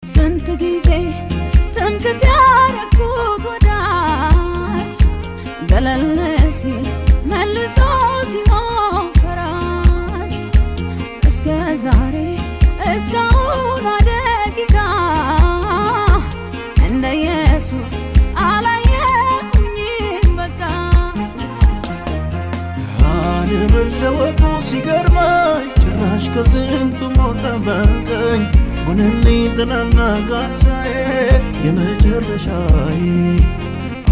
ስንት ጊዜ ትምክህት ያረኩት ወዳጅ ገለል ሲል መልሶ ሲሆን ፈራጅ እስከ ዛሬ እስካሁን ደቂቃ እንደ ኢየሱስ አላየሁኝም በቃ አለመለወጡ ሲገርመኝ ጭራሽ ከስንቱ ሞት ጠበቀኝ ሆነልኝ ጥላና ጋሻዬ የመጨረሻዬ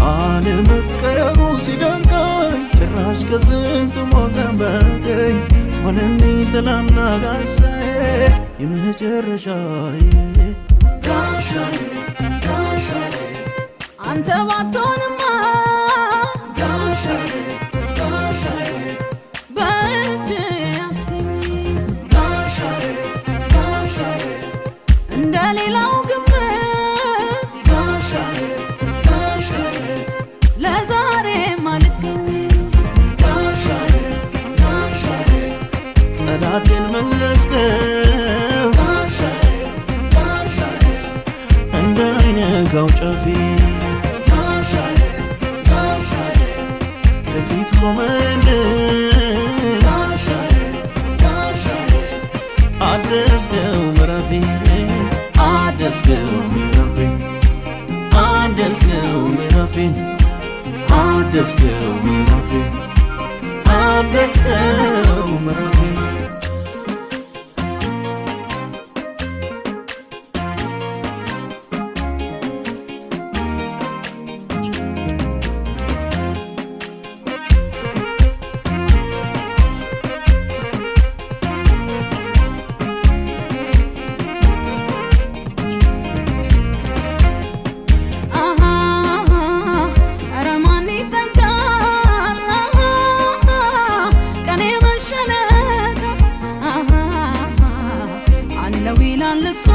አለመቀየሩ ሲደንቀኝ ጭራሽ ከስንቱ ሞት ጠበቀኝ ሆነልኝ ጥላና ጋሻዬ የመጨረሻዬ ጋሻዬ ጋሻዬ አንተ ባትሆንማ ጋሻዬ ጋሻዬ በእጅ ያስገኝ ጋሻዬ ጋሻዬ እንደሌላው ግምት ጋሻዬ ጋሻዬ ለዛሬ ማልገኝ ጋሻዬ ጋሻዬ ጠላቴን መለስከው ጋሻዬ ጋሻዬ እንዳይነጋው ጨፌ ጋሻዬ ጋሻዬ ከፊት ቆመልኝ ጋሻዬ ጋሻዬ አደስከው ምዕራፌ አደስከው ምዕራፌ አደስከው ምዕራፌ አደስከው ምዕራፌ አደስከው ምዕራፌ ለሱ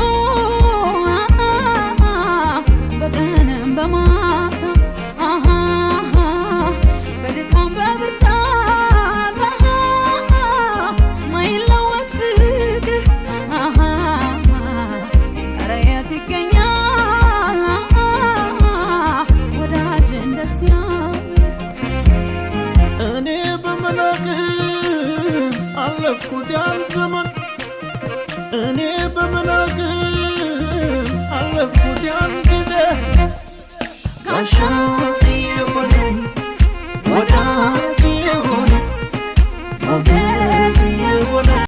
በቀንም በማታ በድካም በብርታት ማይለወጥ ፍቅር ኧረ የት ይገኛል ወዳጅ እንደ እግዚአብሔር እኔ በመናቅም አለፍኩት ያን ዘመን እኔ በመናቅም አለፍኩት ያን ጊዜ ጋሻ